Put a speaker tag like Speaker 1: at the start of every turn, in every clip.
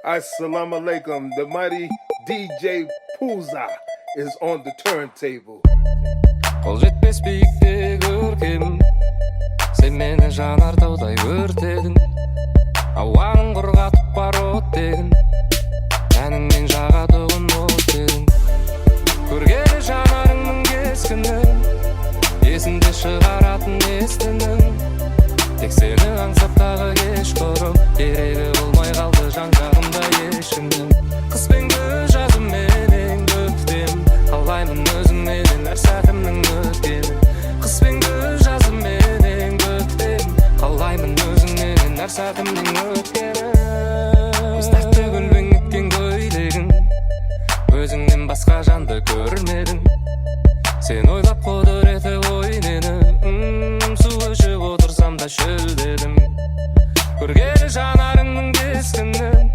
Speaker 1: Assalamu alaikum. The mighty DJ Pooza is on the turntable.
Speaker 2: Қол жетпес биікте көркем, сен мені жанартаудай өртедің. Ауаның құрғатып бар оттегін, әніңмен жағатұғын оттегін. Көргелі жанарыңның кескінін, есінде шығаратын естінің. Тек сені аңсап тағы кеш құрым, керегі болмай қалды жан-жағымда ешкімнің. Қыс пен күз жазымменен көктем, қалаймын өзіңменен әр сәтімнің өткенін. Қыс пен күз жазымменен көктем, қалаймын өзіңменен әр сәтімнің өткенін. Көз тәтті гүлбен еткен көйлегің, өзіңнен басқа жанды көрмедің. Сен ойлап құдіреті ойнені, су ішіп отырсам да шөлдедім. Көргелі жанарыңның кескінін,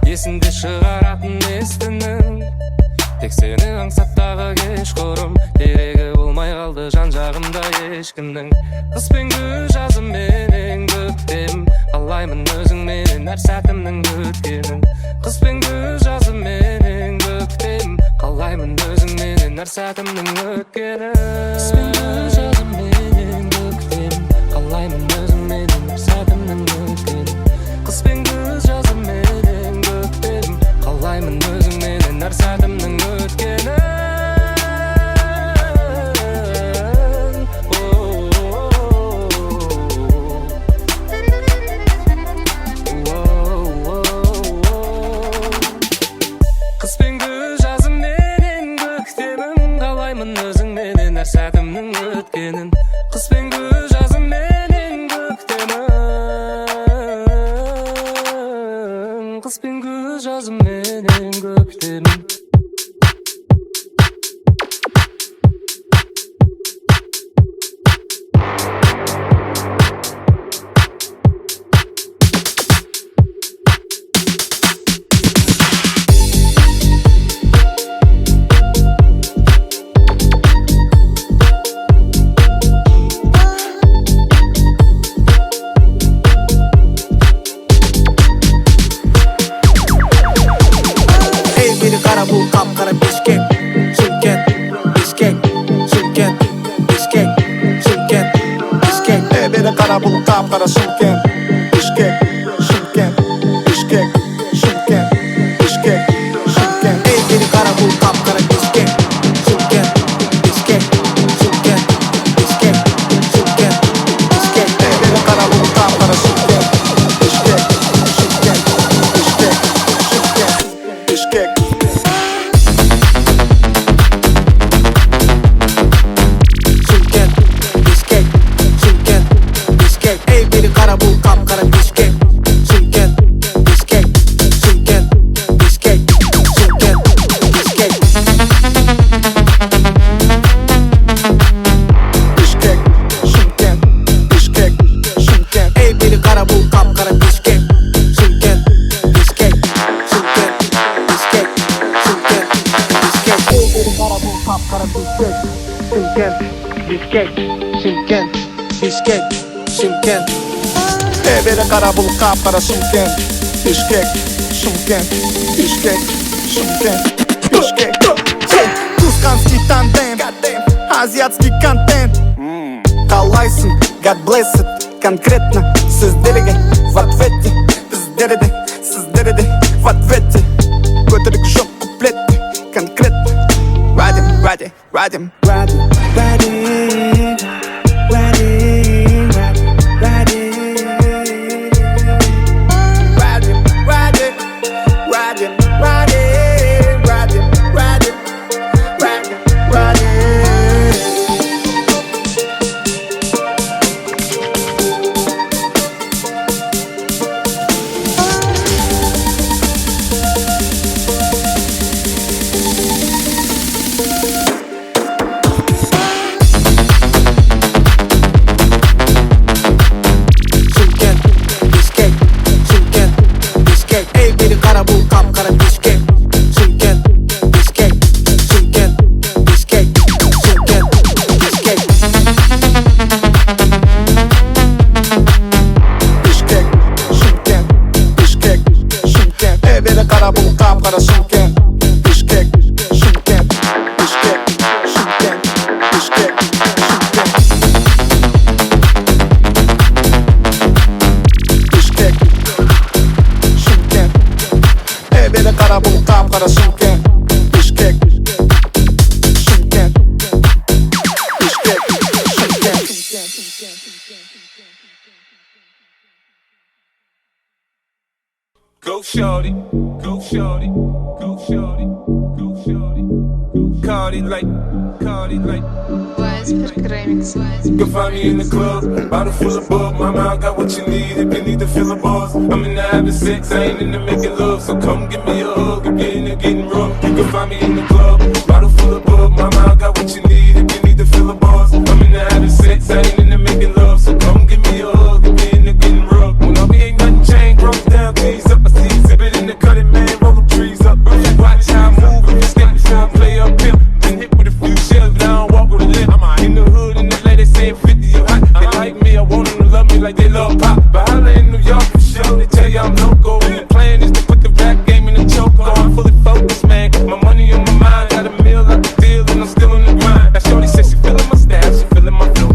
Speaker 2: есінде шығаратын естінің. Тек сені аңсап тағы кеш құрым, керегі болмай қалды жан-жағымда ешкімнің. Қыс пен күз жазымменен көктем, қалаймын өзіңменен әр сәтімнің өткенін. Қыс пен күз жазымменен көктем, қалаймын өзіңменен әр сәтімнің өткенін. Қыс пен күз жазымменен көктем, қалаймын өзіңменен әр сәтімнің өткенін. Қыс пен күз жазымменен көктем, қалаймын өзіңменен әр сәтімнің өткенін. Қыс пен күз жазымменен көктемім, қалаймын өзіңменен әр сәтімнің өткенін. Қыс пен күз жазымменен көктемім, қыс пен күз жазымменен көктемім.
Speaker 3: Bu kapkara Bişkek, Şımkent, Bişkek, Şımkent, Bişkek, Şımkent, Bişkek. Beni kara bul kapkara Şımkent, Bişkek, Şımkent, Bişkek, Şımkent, Bişkek, Şımkent. Beni kara bul kapkara Bişkek, Şımkent, Bişkek, Şımkent, Bişkek, Şımkent, Bişkek. Beni kara bul kapkara Şımkent, Bişkek, Şımkent, Bişkek, Şımkent, Bişkek. Şımkent, Bişkek, Şımkent. Beni kara bul kapkara Şımkent, Bişkek, Şımkent, Bişkek, Şımkent, Bişkek. Тусканский тандем, азиатский контент. Қалайсың, God bless it, конкретно сіздерге в ответе. Біздерде, сіздерде в ответе. Көтерік жоқ куплетте, конкретно. Riding, riding, riding, riding, riding, riding, riding, riding, riding, riding, riding, riding, riding, riding, riding. qara Shimkent, Bishkek, Shimkent, Bishkek, Shimkent, Bishkek, Shimkent, Bishkek, Shimkent. Beni qara bu qapqara Shimkent, Bishkek, Shimkent, Bishkek, Shimkent.
Speaker 1: Go shorty, go shorty, go shorty, go shorty, go Cardi like, Cardi like. You can find me in the club, bottle full of bug. Mama, I got what you need if you need to fill the bars. I'm in the having sex, I ain't in the making love. So come give me a hug if you're in the getting rough. You can find me in the club, bottle full of bug. Mama, I got what you need if you need to fill the bars. I'm in the having sex, I ain't in the making love. So come give me a hug if you're in the getting rough. When all we ain't nothing changed, roll down, keys up. I see exhibit in the cutting, man, roll them trees up. Watch how I move, if you step before I play up here. Been hit with a few shells, but I don't walk with a limp. I'm in the hood and the lady saying 50, you hot. They like me, I want them to love me like they love pop. But holla in New York for sure, they tell you I'm loco. And the plan is to put the rap game in the choke. I'm fully focused, man. My money on my mind, got a meal out the deal, and I'm still in the grind. Now shorty says she feeling my style, she feeling my flow.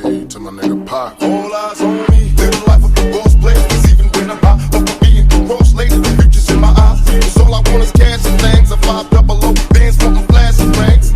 Speaker 4: Hey, to my nigga Pac. All eyes on me, live the life of the boss player. Cause even when I'm high, fuck with being gross later, the future's in my eyes. Cause all I want is cash and things. A 5 double O, bands, something flashing ranks.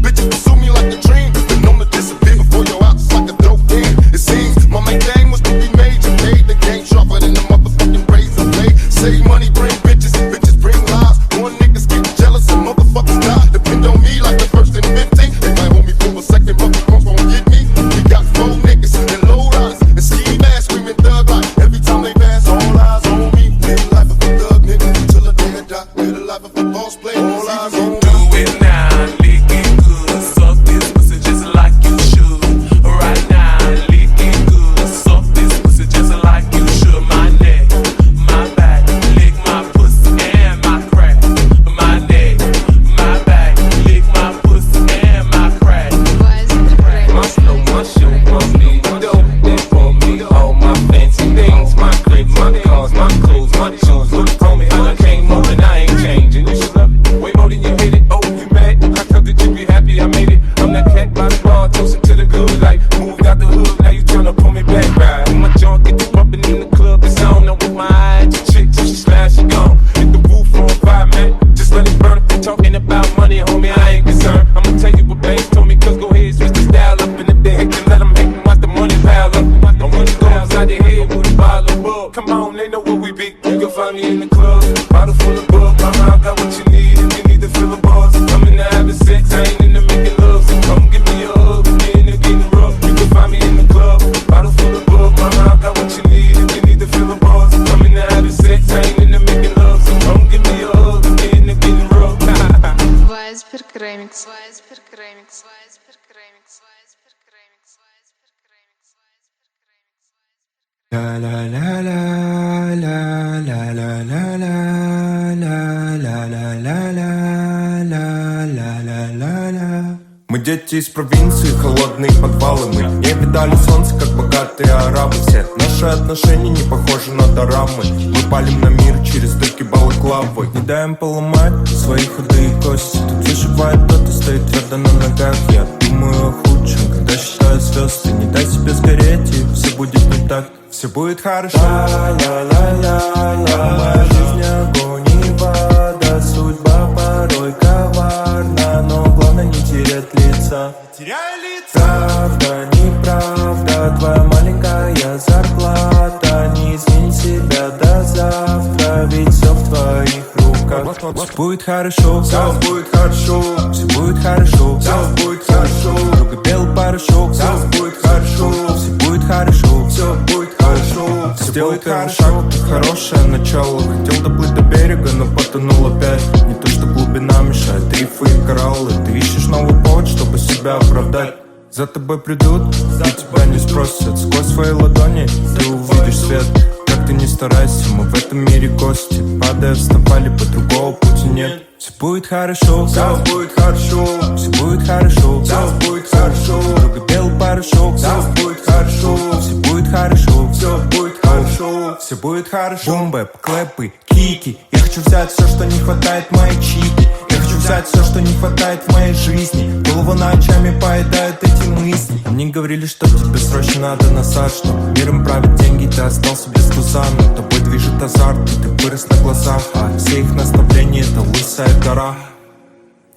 Speaker 4: Bitches pursue me like a dream. Been known to disappear before your ops like a dope game. It seems my main thing was to be major. Paid the game sharper than the motherfucking razor blade. Save money, bring bitches, bitches bring lies. One niggas get jealous and motherfuckers die. Depend on me like the first and 15. They might hold me for a second, but the phones won't get me. We got 4 niggas and low riders and ski masks screaming thug life. Every time they pass, all eyes on me. Live the life of a thug nigga till the day I die. Live the life of a boss player. All eyes on me.
Speaker 5: Do it now, lick it good. Suck this pussy just like you should. Right now, lick it good. Suck this pussy just like you should. My neck, my back, lick my pussy and my crack. My neck, my back, lick my pussy and my crack.
Speaker 2: My
Speaker 5: slow, my shoe, my speed, dope, that for me. All my fancy things, my crib, my cars, my clothes, my shoes. Look on me, I came over and I ain't changing. You should love it way more than you hate it. Oh, you mad? I thought that you'd be happy I made it. I'm that cat by the bar, toasting to the good. Like, moved out the hood, now you tryna pull me back. Right? My junk get to bumping in the club, it's on. I'm with my eye, your chick, till she slash, she gone. Hit the roof on fire, man. Just let it burn. If you're talking about money, homie, I ain't concerned. I'ma tell you what banks told me, cause go ahead, switch the style up. And if they hate, then let them hate, and watch the money pile up. Don't money go outside their head with a bottle of bug. Come on, they know where we be. You can find me in the club, bottle full of bug. Mama, I got what you need if you need to fill the bars. I'm in the having sex, I ain't in the making love. So come give me a hug if you're in the getting rough. You can find me in the club, bottle full of bug. Mama, I got what you need if you need to fill the bars. I'm in the having sex, I ain't in the making love. So come give me a hug if you're in the getting rough.
Speaker 6: Weisberg Remix. Weisberg Remix. Weisberg Remix. Weisberg Remix. Weisberg Remix.
Speaker 7: La la la la la la la la la la la la la la la la. Мы дети из провинции, холодные подвалы. Мы не видали солнце, как богатые арабы. Все наши отношения не похожи на дорамы. Мы палим на мир через дырки балаклавы. Не даем поломать свои худые кости. Тут выживает тот, кто стоит твердо на ногах. Я думаю о худшем, когда считаю звезды. Не дай себе сгореть, и все будет не так. Все будет хорошо. Ла-ла-ла-ла-ла. Моя жизнь огонь и вода. Судьба порой коварна, но главное не терять лица. Правда, неправда, твоя маленькая зарплата. Не измени себя до завтра, ведь все в твоих руках. Все будет хорошо, все будет хорошо, все будет хорошо, все будет хорошо. Друга белый порошок, все будет хорошо, все будет хорошо, все будет хорошо. Сделай первый шаг, это хорошее начало. Хотел доплыть до берега, но потонул опять. Не то что глубина мешает, рифы и кораллы. Ты ищешь новый повод, чтобы себя оправдать. За тобой придут, и тебя не спросят. Сквозь свои ладони ты увидишь свет. Как ты не старайся, мы в этом мире гости. Падая, вставали, по другого пути нет. Все будет хорошо, все будет хорошо, все будет хорошо, все будет хорошо. Друга белый порошок, все будет хорошо, все будет хорошо, все будет хорошо, все будет хорошо. Бомбы, клэпы, кики, я хочу хочу взять все, что не хватает в моей чике. Я хочу взять все, что не хватает в моей жизни. Голову ночами поедают эти мысли. Мне говорили, что тебе срочно надо назад, что миром правят деньги, ты остался без туза. Но тобой движет азарт, и ты вырос на глазах, а все их наставления — это лысая гора.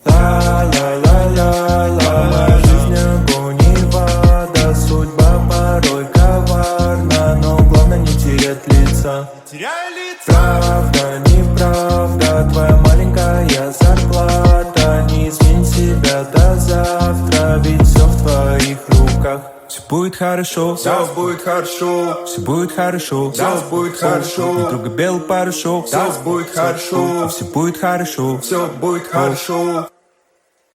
Speaker 7: Ла-ла-ла-ла-ла, моя жизнь огонь и вода. Судьба порой коварна, но главное не терять лица. Правда, неправда, твоя маленькая зарплата. Не измень себя до завтра, ведь все в твоих руках. Все будет хорошо, все будет хорошо, все будет хорошо, все будет хорошо. Не трогай белый порошок, все будет хорошо, все будет хорошо, все будет хорошо.